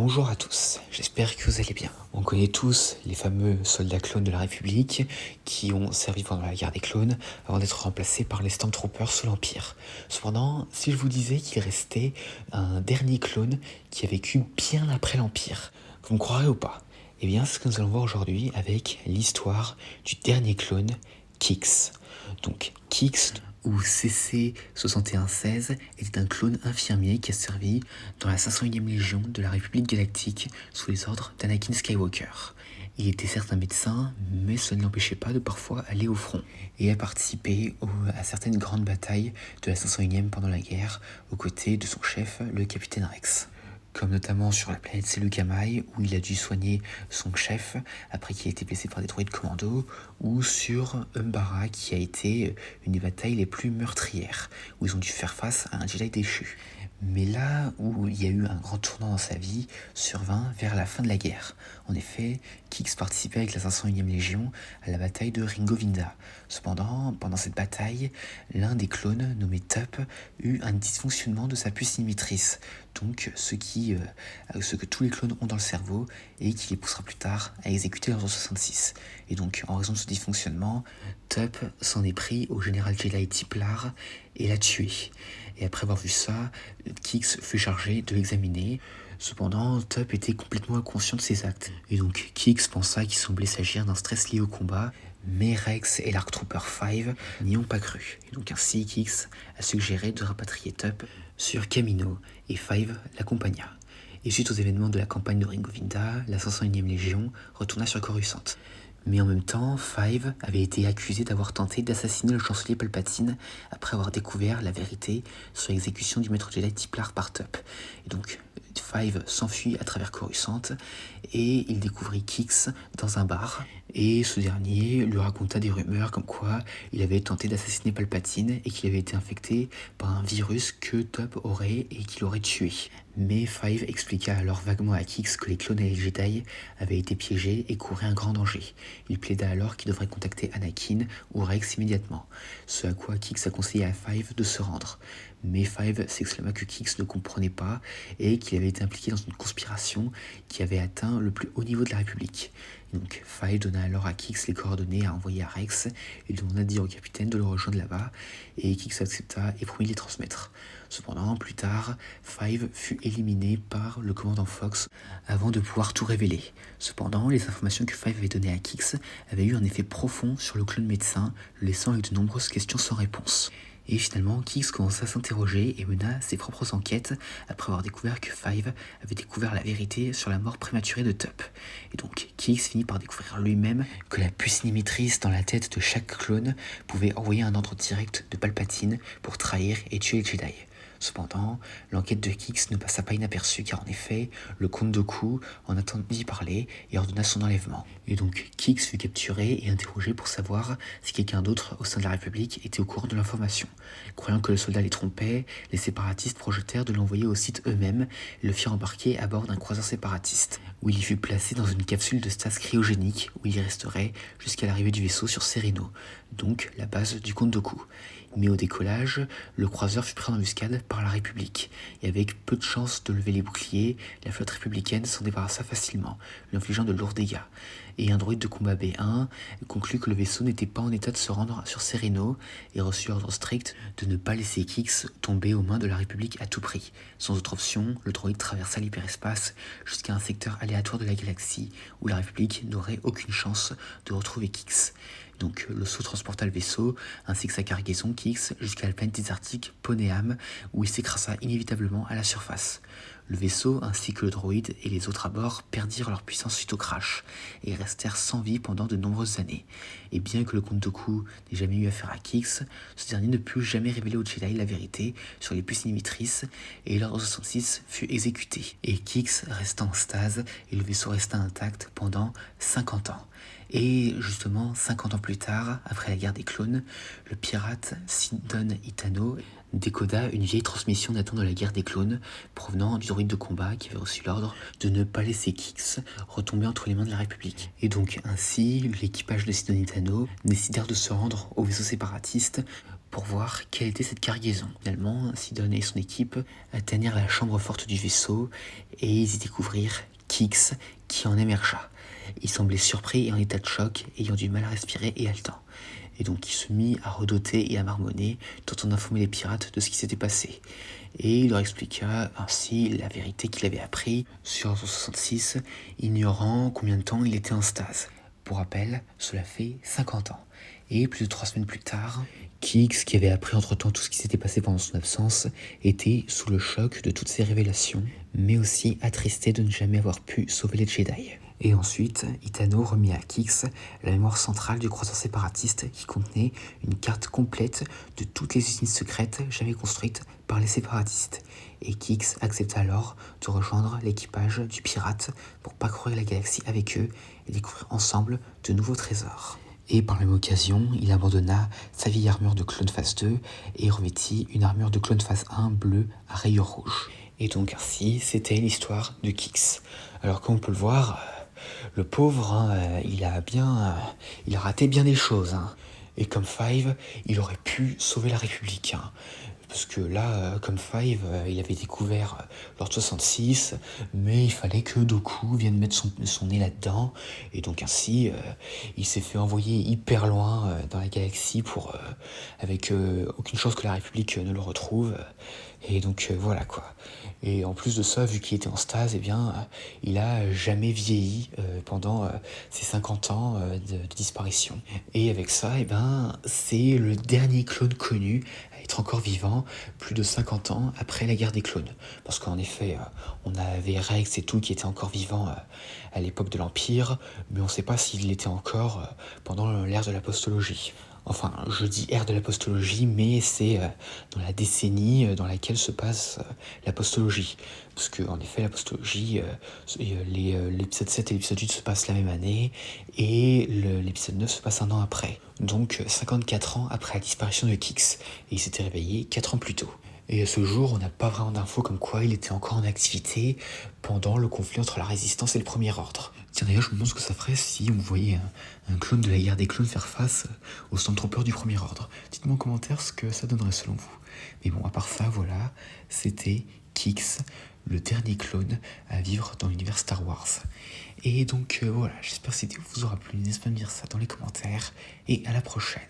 Bonjour à tous, j'espère que vous allez bien. On connaît tous les fameux soldats clones de la République qui ont servi pendant la guerre des clones avant d'être remplacés par les Stormtroopers sous l'Empire. Cependant, si je vous disais qu'il restait un dernier clone qui a vécu bien après l'Empire, vous me croirez ou pas? Eh bien, c'est ce que nous allons voir aujourd'hui avec l'histoire du dernier clone, Kix. Donc, Kix, ou CC-6116, était un clone infirmier qui a servi dans la 501e Légion de la République Galactique sous les ordres d'Anakin Skywalker. Il était certes un médecin, mais cela ne l'empêchait pas de parfois aller au front et a participé à certaines grandes batailles de la 501e pendant la guerre, aux côtés de son chef, le capitaine Rex. Comme notamment sur la planète Seleucamaï, où il a dû soigner son chef après qu'il ait été blessé par des droïdes commando, ou sur Umbara, qui a été une des batailles les plus meurtrières, où ils ont dû faire face à un Jedi déchu. Mais là où il y a eu un grand tournant dans sa vie survint vers la fin de la guerre. En effet, Kix participait avec la 501e Légion à la bataille de Ringovinda. Cependant, pendant cette bataille, l'un des clones, nommé Tup, eut un dysfonctionnement de sa puce inhibitrice, donc ce que tous les clones ont dans le cerveau et qui les poussera plus tard à exécuter l'ordre 66. Et donc, en raison de ce dysfonctionnement, Tup s'en est pris au général Jedi Tiplar et l'a tué. Et après avoir vu ça, Kix fut chargé de l'examiner. Cependant, Tup était complètement inconscient de ses actes. Et donc, Kix pensa qu'il semblait s'agir d'un stress lié au combat, mais Rex et l'Arc Trooper 5 n'y ont pas cru. Et donc ainsi, Kix a suggéré de rapatrier Tup sur Kamino, et 5 l'accompagna. Et suite aux événements de la campagne de Ringovinda, la 501e Légion retourna sur Coruscant. Mais en même temps, 5 avait été accusé d'avoir tenté d'assassiner le chancelier Palpatine après avoir découvert la vérité sur l'exécution du maître Jedi Tiplar par Tup. Et donc, 5 s'enfuit à travers Coruscant et il découvrit Kix dans un bar. Et ce dernier lui raconta des rumeurs comme quoi il avait tenté d'assassiner Palpatine et qu'il avait été infecté par un virus que Tup aurait et qu'il aurait tué. Mais 5 expliqua alors vaguement à Kix que les clones et les Jedi avaient été piégés et couraient un grand danger. Il plaida alors qu'il devrait contacter Anakin ou Rex immédiatement, ce à quoi Kix a conseillé à 5 de se rendre. Mais 5 s'exclama que Kix ne comprenait pas et qu'il avait été impliqué dans une conspiration qui avait atteint le plus haut niveau de la République. Et donc 5 donna alors à Kix les coordonnées à envoyer à Rex et lui demanda de dire au capitaine de le rejoindre là-bas, et Kix accepta et promit de les transmettre. Cependant, plus tard, 5 fut éliminé par le commandant Fox avant de pouvoir tout révéler. Cependant, les informations que 5 avait données à Kix avaient eu un effet profond sur le clone médecin, le laissant avec de nombreuses questions sans réponse. Et finalement, Kix commença à s'interroger et mena ses propres enquêtes après avoir découvert que 5 avait découvert la vérité sur la mort prématurée de Tup. Et donc, Kix finit par découvrir lui-même que la puce inhibitrice dans la tête de chaque clone pouvait envoyer un ordre direct de Palpatine pour trahir et tuer les Jedi. Cependant, l'enquête de Kix ne passa pas inaperçue car en effet, le comte Dooku en attendit parler et ordonna son enlèvement. Et donc Kix fut capturé et interrogé pour savoir si quelqu'un d'autre au sein de la République était au courant de l'information. Croyant que le soldat les trompait, les séparatistes projetèrent de l'envoyer au site eux-mêmes et le firent embarquer à bord d'un croiseur séparatiste, où il y fut placé dans une capsule de stase cryogénique où il y resterait jusqu'à l'arrivée du vaisseau sur Sereno, donc la base du comte Dooku. Mais au décollage, le croiseur fut pris en embuscade par la République, et avec peu de chances de lever les boucliers, la flotte républicaine s'en débarrassa facilement, lui infligeant de lourds dégâts. Et un droïde de combat B1 conclut que le vaisseau n'était pas en état de se rendre sur Sereno et reçut ordre strict de ne pas laisser Kix tomber aux mains de la République à tout prix. Sans autre option, le droïde traversa l'hyperespace jusqu'à un secteur aléatoire de la galaxie où la République n'aurait aucune chance de retrouver Kix. Donc le saut transporta le vaisseau ainsi que sa cargaison Kix jusqu'à la planète désertique Ponéam où il s'écrasa inévitablement à la surface. Le vaisseau ainsi que le droïde et les autres à bord perdirent leur puissance suite au crash et restèrent sans vie pendant de nombreuses années. Et bien que le comte Dooku n'ait jamais eu affaire à Kix, ce dernier ne put jamais révéler aux Jedi la vérité sur les puces inhibitrices et l'ordre 66 fut exécuté. Et Kix resta en stase et le vaisseau resta intact pendant 50 ans. Et justement, 50 ans plus tard, après la guerre des clones, le pirate Sidon Itano décoda une vieille transmission datant de la guerre des clones, provenant du droïde de combat qui avait reçu l'ordre de ne pas laisser Kix retomber entre les mains de la République. Et donc ainsi, l'équipage de Sidon Itano décidèrent de se rendre au vaisseau séparatiste pour voir quelle était cette cargaison. Finalement, Sidon et son équipe atteignirent la chambre forte du vaisseau et ils y découvrirent Kix qui en émergea. Il semblait surpris et en état de choc, ayant du mal à respirer et haletant. Et donc il se mit à redoter et à marmonner, tentant d'informer les pirates de ce qui s'était passé. Et il leur expliqua ainsi la vérité qu'il avait appris sur 66, ignorant combien de temps il était en stase. Pour rappel, cela fait 50 ans. Et plus de 3 semaines plus tard, Kix, qui avait appris entre-temps tout ce qui s'était passé pendant son absence, était sous le choc de toutes ces révélations, mais aussi attristé de ne jamais avoir pu sauver les Jedi. Et ensuite, Itano remit à Kix la mémoire centrale du croiseur séparatiste qui contenait une carte complète de toutes les usines secrètes jamais construites par les séparatistes. Et Kix accepta alors de rejoindre l'équipage du pirate pour parcourir la galaxie avec eux et découvrir ensemble de nouveaux trésors. Et par la même occasion, il abandonna sa vieille armure de clone phase 2 et revêtit une armure de clone phase 1 bleue à rayures rouges. Et donc ainsi, c'était l'histoire de Kix. Alors comme on peut le voir, le pauvre, il a raté bien des choses. Et comme Five, il aurait pu sauver la République. Parce que là, comme Five, il avait découvert l'Ordre 66, mais il fallait que Dooku vienne mettre son nez là-dedans. Et donc ainsi, il s'est fait envoyer hyper loin dans la galaxie avec aucune chance que la République ne le retrouve. Et donc voilà quoi. Et en plus de ça, vu qu'il était en stase, eh bien, il a jamais vieilli pendant ses 50 ans de disparition. Et avec ça, eh ben, c'est le dernier clone connu à être encore vivant plus de 50 ans après la guerre des clones. Parce qu'en effet, on avait Rex et tout qui étaient encore vivants à l'époque de l'Empire, mais on ne sait pas s'il l'était encore pendant l'ère de l'apostologie. Enfin, je dis ère de l'apostologie, mais c'est dans la décennie dans laquelle se passe l'apostologie. Parce qu'en effet, l'apostologie, l'épisode 7 et l'épisode 8 se passent la même année, et l'épisode 9 se passe un an après. Donc 54 ans après la disparition de Kix, et il s'était réveillé 4 ans plus tôt. Et à ce jour, on n'a pas vraiment d'infos comme quoi il était encore en activité pendant le conflit entre la Résistance et le Premier Ordre. Tiens, d'ailleurs, je me demande ce que ça ferait si on voyait un clone de la guerre des clones faire face aux Stormtroopers du Premier Ordre. Dites-moi en commentaire ce que ça donnerait selon vous. Mais bon, à part ça, voilà, c'était Kix, le dernier clone à vivre dans l'univers Star Wars. Et donc voilà, j'espère que cette vidéo vous aura plu. N'hésitez pas à me dire ça dans les commentaires, et à la prochaine.